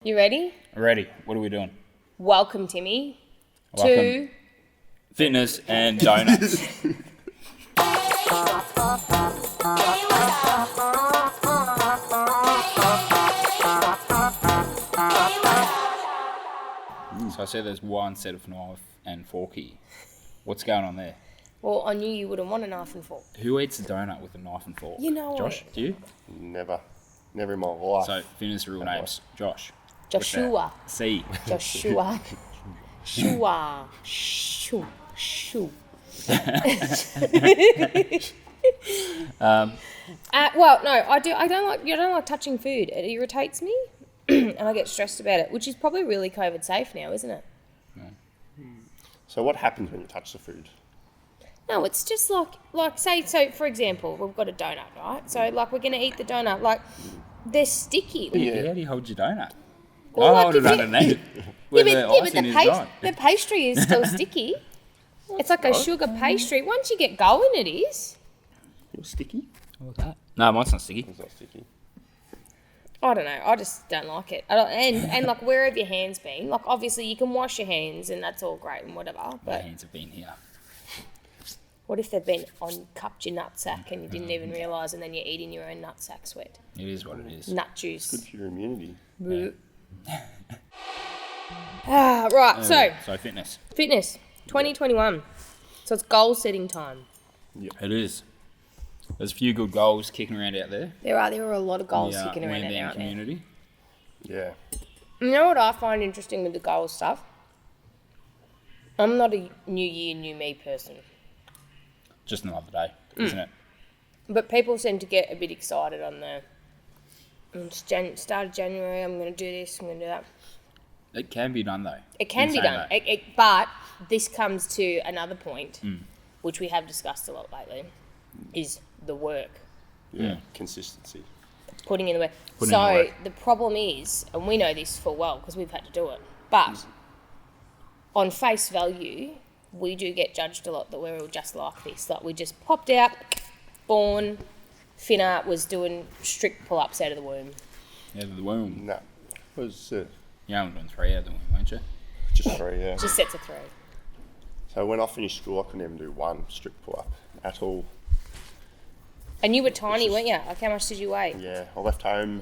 You ready? Ready. What are we doing? Welcome, Timmy, Welcome. to Fitness and donuts. So I said there's one set of knife and forky. What's going on there? Well, I knew you wouldn't want a knife and fork. Who eats a donut with a knife and fork? You know Josh, it. do you? Never in my life. So Fitness' real name's Josh. Joshua. C. Joshua. Shua. Shoo. Shoo. Well, no, I do. I don't like touching food. It irritates me, and I get stressed about it. Which is probably really COVID safe now, isn't it? So what happens when you touch the food? No, it's just like say, so for example, we've got a donut, right? So like we're gonna eat the donut, like they're sticky. Yeah. How do you hold your donut? Well, I like hold it if you- underneath. Yeah, Where but, the yeah, but icing is gone. the pastry is still sticky. It's like a sugar pastry. Once you get going, it is. You're sticky? What's that? No, mine's not sticky. It's not sticky. I don't know. I just don't like it. And like, where have your hands been? Like, obviously, you can wash your hands, and that's all great and whatever. My But hands have been here. what if they've been cupped your nutsack and you didn't even realise, and then you're eating your own nutsack sweat? It is what it is. Nut juice. Good for your immunity. Right. So Fitness. fitness 2021. So it's goal setting time. It is. There's a few good goals kicking around out there. There are a lot of goals in the kicking around Wham Bam out there. community. Yeah. You know what I find interesting with the goal stuff? I'm not a new year, new me person. Just another day, isn't it? But people seem to get a bit excited on the start of January, I'm going to do this, I'm going to do that. It can be done though. It can In be saying done. that. But this comes to another point, which we have discussed a lot lately, is the work. Yeah. Consistency. Putting in the work. Putting in the work. The problem is, and we know this full well because we've had to do it, but on face value, we do get judged a lot that we're all just like this. Like we just popped out, born, Finna was doing strict pull-ups out of the womb. Out of the womb. No. It was You're only doing 3 out of the womb, weren't you? just 3, yeah. Just sets of 3. So when I finished school, I couldn't even do one strict pull-up at all. And you were tiny, weren't you? Like how much did you weigh? Yeah. I left home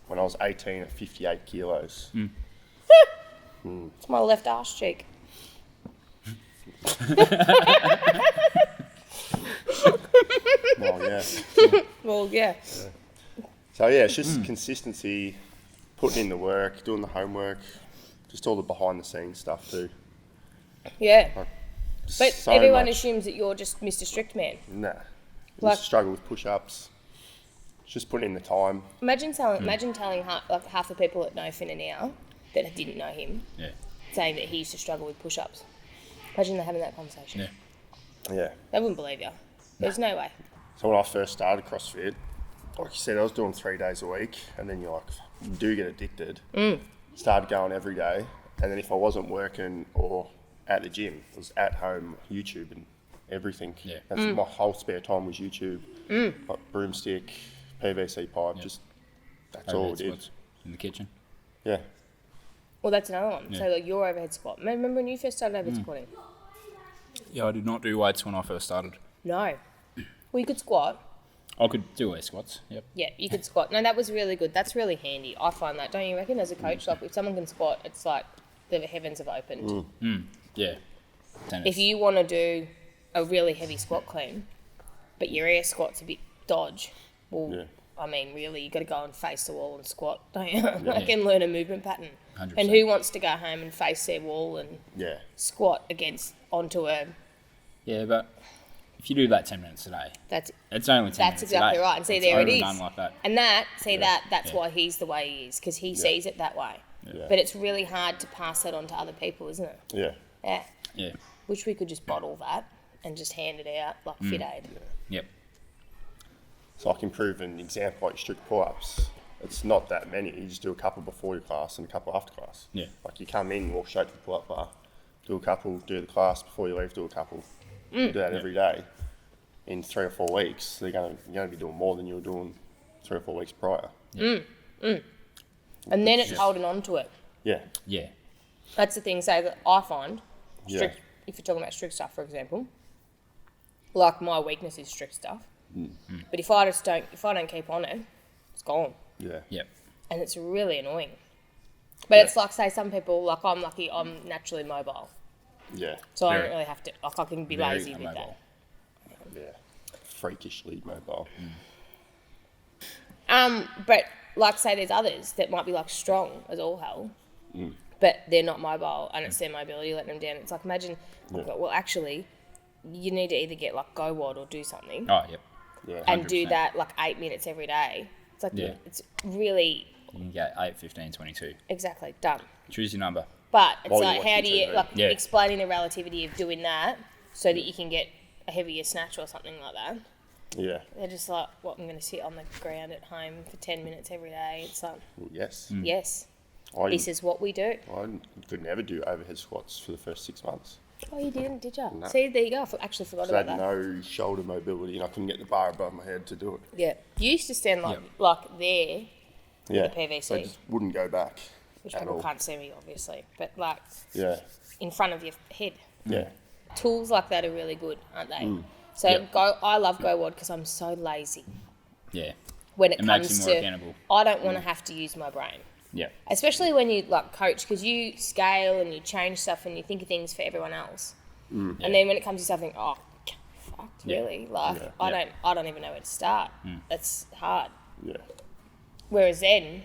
when I was 18 at 58 kilos. It's my left arse cheek. Well, yeah. Well, yeah. So yeah, it's just consistency, putting in the work, doing the homework, just all the behind-the-scenes stuff too. Yeah. But So everyone much. assumes that you're just Mr. Strict Man. Nah. Like- Just struggle with push-ups. Just putting in the time. Imagine telling half the people that know Finna now that didn't know him, Yeah. saying that he used to struggle with push-ups. Imagine having that conversation. Yeah. Yeah. They wouldn't believe you. There's no way. So when I first started CrossFit, like you said, I was doing 3 days a week, and then you do get addicted. Started going every day, and then if I wasn't working or at the gym, I was at home, YouTube and everything. Yeah. That's my whole spare time was YouTube, like broomstick, PVC pipe, just that's all Overhead it did. squats in the kitchen. Yeah. Well, that's another one. Yeah. So like your overhead squat. Remember when you first started overhead squatting? Yeah, I did not do weights when I first started. No. Well, you could squat. I could do air squats. Yep. Yeah, you could squat. No, that was really good. That's really handy. I find that. Don't you reckon? As a coach, like if someone can squat, it's like the heavens have opened. Yeah. Tennis. If you want to do a really heavy squat clean, but your air squat's a bit dodge, well, Yeah. I mean, really, you got to go and face the wall and squat, don't you? Like, and learn a movement pattern. 100%. And who wants to go home and face their wall and Yeah. squat onto a? Yeah, but if you do that 10 minutes a day, That's it's only 10 That's minutes exactly a day. right. And see, It's there it overdone is. like that. And that's Yeah. why he's the way he is, because he sees it that way. Yeah. But it's really hard to pass that on to other people, isn't it? Yeah. Yeah. Yeah. Wish we could just bottle that and just hand it out like Fit Aid. Yep. So I can prove an example like strict pull-ups. It's not that many. You just do a couple before your class and a couple after class. Yeah. Like you come in, walk straight to the pull-up bar, do a couple, do the class before you leave, do a couple. Do that every day. In 3 or 4 weeks, you're going to be doing more than you were doing 3 or 4 weeks prior. And then it's holding on to it. Yeah. Yeah. That's the thing, say, that I find, Yeah. strict, if you're talking about strict stuff, for example, like my weakness is strict stuff. But if I don't keep on it, it's gone. Yeah. Yep. And it's really annoying. But it's like, say, some people, like I'm lucky, I'm naturally mobile. Yeah. So I Very- don't really have to, like I can be Very lazy with immobile. that. Yeah. Freakishly mobile. But like say there's others that might be like strong as all hell, but they're not mobile and it's their mobility letting them down. It's like imagine, well actually, you need to either get like go wad or do something Oh, yep. Yeah. and do 100%. that like 8 minutes every day. It's like Yeah. it's really You can get 8, 15, 22. exactly done. Choose your number. But it's While you're like how do watching you TV. like Yeah. explaining the relativity of doing that so that you can get a heavier snatch or something like that. Yeah. They're just like, what, I'm going to sit on the ground at home for 10 minutes every day. It's like, Well, yes. yes, I, this is what we do. I could never do overhead squats for the first 6 months. Oh, you didn't, did you? No. See, there you go. I actually forgot So I about had that. no shoulder mobility and I couldn't get the bar above my head to do it. Yeah. You used to stand like there, Yeah. PVC. So I just wouldn't go back which at people all. can't see me, obviously, but like Yeah. in front of your head. Yeah. Tools like that are really good, aren't they? So Yeah. I love Go Wad because I'm so lazy Yeah. when it It makes comes you more to. accountable. I don't want to have to use my brain. Yeah. Especially when you like coach, because you scale and you change stuff and you think of things for everyone else. And then when it comes to something, oh, fucked, Yeah. really? Like Yeah. I don't even know where to start. It's hard. Yeah. Whereas then,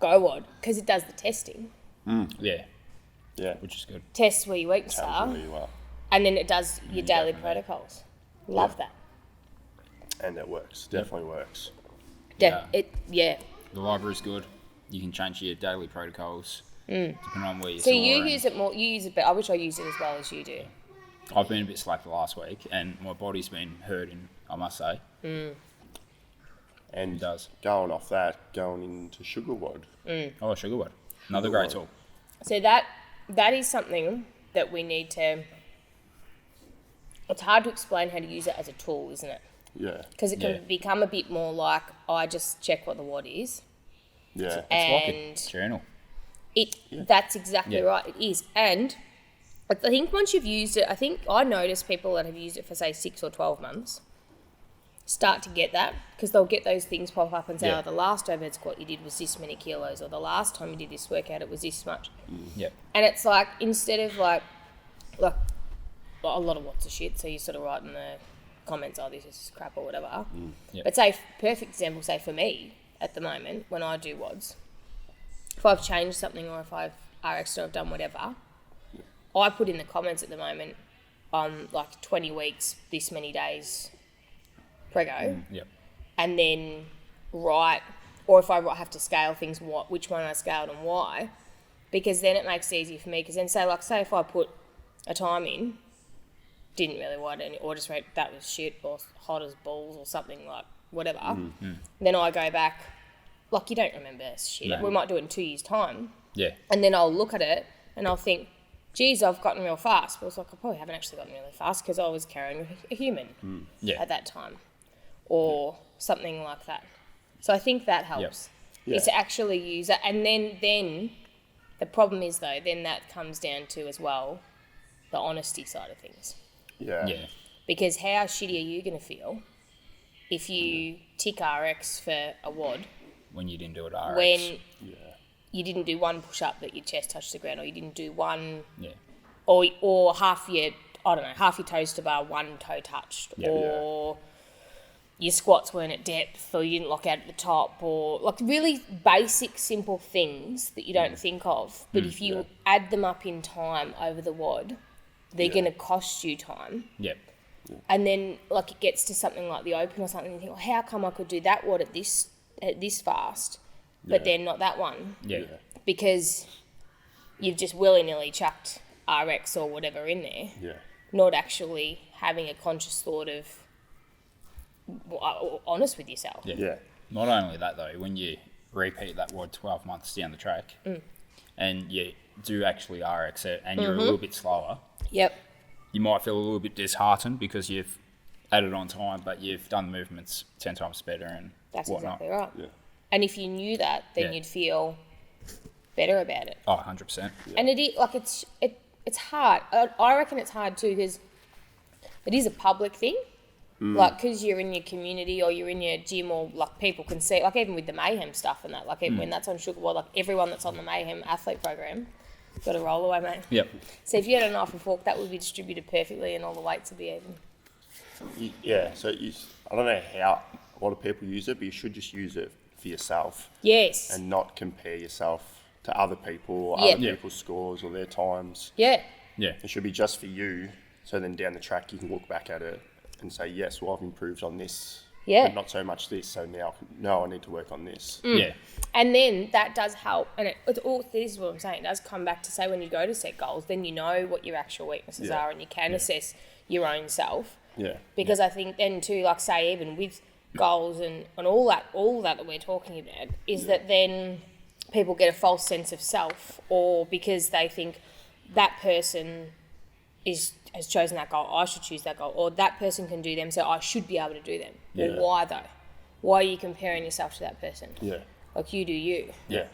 Go Wad, because it does the testing, Yeah. Yeah. Which is good. tests where your weaknesses Tells are, you where you are. and then it does your you daily go from there. protocols. Love that. And it works. Definitely works. Yeah. Yeah. The library's good. You can change your daily protocols depending on where you're So sore you and- use it more. You use it, but I wish I used it as well as you do. I've been a bit slack the last week and my body's been hurting, I must say. And It does. going off that, going into sugar wad. Oh, sugar wood. Another great tool. So that is something that we need to. It's hard to explain how to use it as a tool, isn't it? Yeah. Because it can Yeah. become a bit more like I just check what the wad is. Yeah. It's like a And journal. That's exactly Yeah. right. It is. And I think once you've used it, I think I notice people that have used it for say 6 or 12 months start to get that because they'll get those things pop up and say, Yeah. oh, the last overhead squat you did was this many kilos, or the last time you did this workout it was this much. Yep. And it's like instead of like a lot of what's a shit, so you sort of write in the comments, oh, this is crap or whatever. Yep. But say, perfect example, say for me at the moment when I do WODs, if I've changed something or if I've RX'd or I've done whatever, I put in the comments at the moment, like 20 weeks, this many days prego, Yep. and then write, or if I have to scale things, which one I scaled and why, because then it makes it easier for me. Because then say if I put a time in, didn't really write any, or just wrote that was shit or hot as balls or something like whatever, then I go back, like you don't remember shit. No. We might do it in 2 years' time, Yeah. and then I'll look at it and I'll think, geez, I've gotten real fast. But it's like I probably haven't actually gotten really fast because I was carrying a human Yeah. at that time, or something like that. So I think that helps. Yeah. Is to actually use it, and then the problem is though, then that comes down to as well the honesty side of things, Yeah. Yeah. because how shitty are you going to feel if you tick RX for a WOD When you didn't do it RX. when Yeah. you didn't do one push up that your chest touched the ground, or you didn't do one, Yeah. or half your toes to bar, one toe touched, Yeah. or your squats weren't at depth, or you didn't lock out at the top, or like really basic, simple things that you don't think of. But if you add them up in time over the WOD, they're going to cost you time. Yep. And then like it gets to something like the open or something, and you think, oh, how come I could do that WOD at this fast, but then not that one? Yeah. Because you've just willy-nilly chucked RX or whatever in there, Yeah. not actually having a conscious thought of honest with yourself. Yeah. Yeah. Not only that though, when you repeat that WOD 12 months down the track and you do actually RX it and you're a little bit slower, Yep. you might feel a little bit disheartened because you've added on time, but you've done the movements 10 times better and That's whatnot. exactly right. Yeah. And if you knew that, then Yeah. you'd feel better about it. Oh, 100%. And it's hard. I reckon it's hard too because it is a public thing. Like, because you're in your community or you're in your gym or, like, people can see, like, even with the Mayhem stuff and that, like, when that's on Sugar Boy, like, everyone that's on the Mayhem athlete program, got a roll away, mate. Yep. So if you had a knife and fork, that would be distributed perfectly and all the weights would be even. Yeah, so I don't know how a lot of people use it, but you should just use it for yourself. Yes. And not compare yourself to other people or Yeah. other people's scores or their times. Yeah. Yeah. It should be just for you, so then down the track you can look back at it and say, yes, well, I've improved on this, Yeah. but not so much this, so now I need to work on this. Yeah. And then that does help. And it's all, this is what I'm saying, it does come back to say when you go to set goals, then you know what your actual weaknesses Yeah. are and you can assess your own self. Yeah. Because I think then too, like say even with goals and all that we're talking about, is that then people get a false sense of self, or because they think that person has chosen that goal, I should choose that goal, or that person can do them, so I should be able to do them. Yeah. Well, why though? Why are you comparing yourself to that person? Yeah. Like, you do you. Yeah.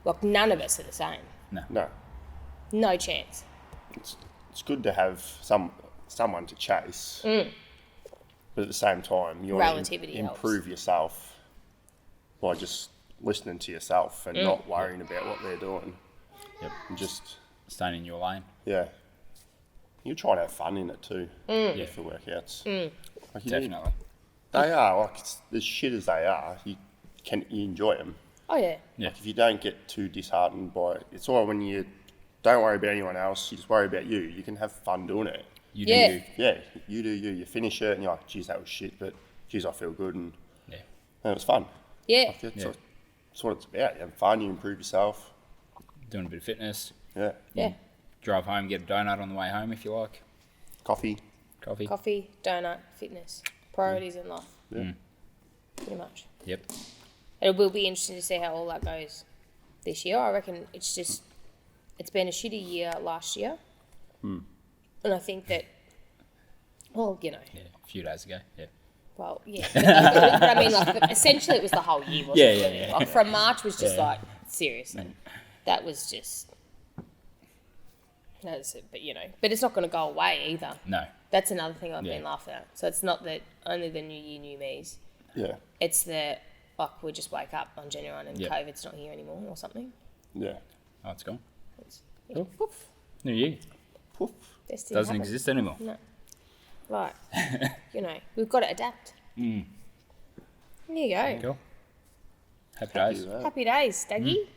Like, none of us are the same. No. No chance. It's good to have someone to chase, but at the same time, you want Relativity to helps. improve yourself by just listening to yourself and not worrying about what they're doing. Yep. And just, Staying in your lane. yeah. You try to have fun in it too, with the workouts. Like Definitely. They are, like, as shit as they are, you enjoy them. Oh, yeah. Yeah. If you don't get too disheartened by it, it's all right when you don't worry about anyone else, you just worry about you. You can have fun doing it. You Yeah. do you. Yeah, you do you. You finish it and you're like, geez, that was shit, but geez, I feel good and Yeah. it was fun. Yeah. That's what it's about. You have fun, you improve yourself. Doing a bit of fitness. Yeah. Yeah. Drive home, get a donut on the way home if you like. Coffee. Coffee. Coffee, donut, fitness. Priorities in life. Yeah. Pretty much. Yep. It will be interesting to see how all that goes this year. I reckon it's been a shitty year last year. And I think that, well, you know, Yeah. A few days ago. Yeah. well, yeah. But I mean, like, essentially it was the whole year, wasn't Yeah, it? yeah, really? yeah. Like, from March was just Yeah. like, seriously. That was just, that's it. But, you know, but it's not going to go away either. No. That's another thing I've Yeah. been laughing at. So it's not that only the new year, new me's. Yeah. It's that, like, we just wake up on January 1 and Yep. COVID's not here anymore or something. Yeah. Oh, it's gone. It's, yeah, poof, New year. Poof. destined Doesn't happen. exist anymore. No. Like, you know, we've got to adapt. There you go. Cool. Happy Happy days. with that. Happy days, Daggy.